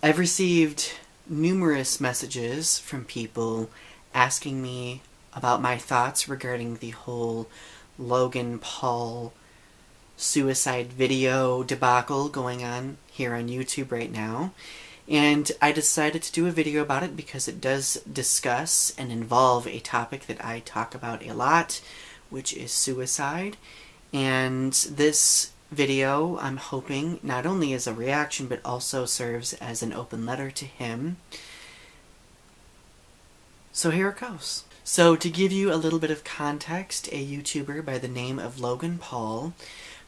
I've received numerous messages from people asking me about my thoughts regarding the whole Logan Paul suicide video debacle going on here on YouTube right now. And I decided to do a video about it because it does discuss and involve a topic that I talk about a lot, which is suicide. And this video, I'm hoping, not only is a reaction, but also serves as an open letter to him. So here it goes. So to give you a little bit of context, a YouTuber by the name of Logan Paul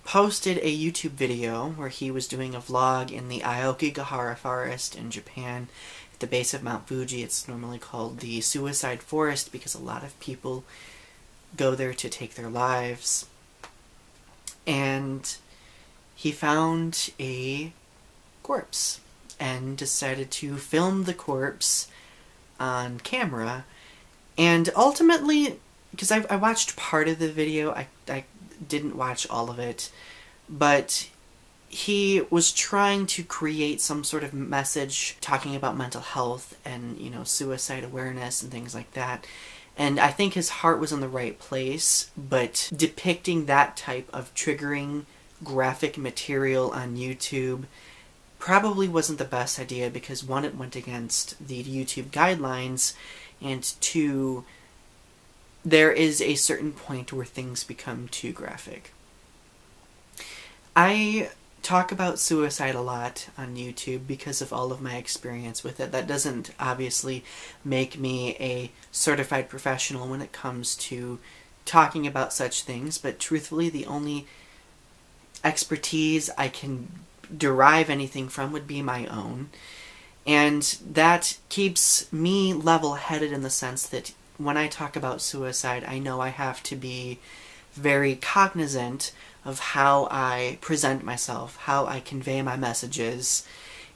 posted a YouTube video where he was doing a vlog in the Aokigahara forest in Japan at the base of Mount Fuji. It's normally called the Suicide Forest because a lot of people go there to take their lives. And he found a corpse and decided to film the corpse on camera. And ultimately, because I watched part of the video, I didn't watch all of it, but he was trying to create some sort of message talking about mental health and, you know, suicide awareness and things like that. And I think his heart was in the right place, but depicting that type of triggering graphic material on YouTube probably wasn't the best idea because, one, it went against the YouTube guidelines, and two, there is a certain point where things become too graphic. I talk about suicide a lot on YouTube because of all of my experience with it. That doesn't obviously make me a certified professional when it comes to talking about such things, but truthfully the only expertise I can derive anything from would be my own. And that keeps me level-headed in the sense that when I talk about suicide, I know I have to be very cognizant of how I present myself, how I convey my messages,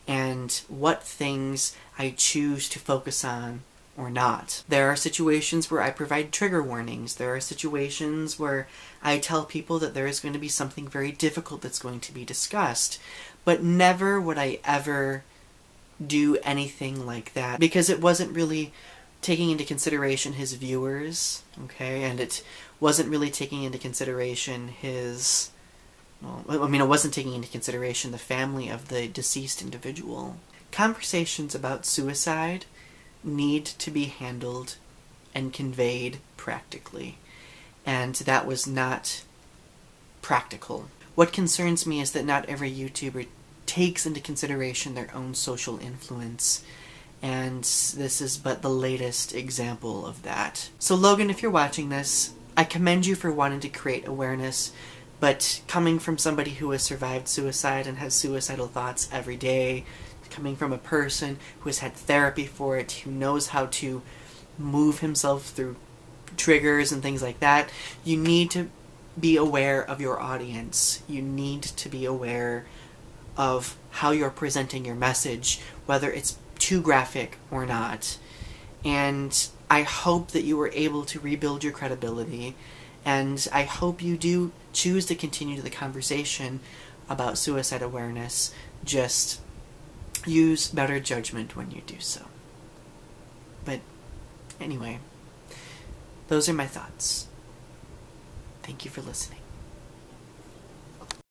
and what things I choose to focus on or not. There are situations where I provide trigger warnings. There are situations where I tell people that there is going to be something very difficult that's going to be discussed, but never would I ever do anything like that because it wasn't really taking into consideration his viewers, okay, and it wasn't really taking into consideration his, well, I mean, it wasn't taking into consideration the family of the deceased individual. Conversations about suicide need to be handled and conveyed practically, and that was not practical. What concerns me is that not every YouTuber takes into consideration their own social influence, and this is but the latest example of that. So Logan, if you're watching this, I commend you for wanting to create awareness, but coming from somebody who has survived suicide and has suicidal thoughts every day, coming from a person who has had therapy for it, who knows how to move himself through triggers and things like that, you need to be aware of your audience. You need to be aware of how you're presenting your message, whether it's too graphic or not. And I hope that you were able to rebuild your credibility, and I hope you do choose to continue the conversation about suicide awareness. Just use better judgment when you do so. But anyway, those are my thoughts. Thank you for listening.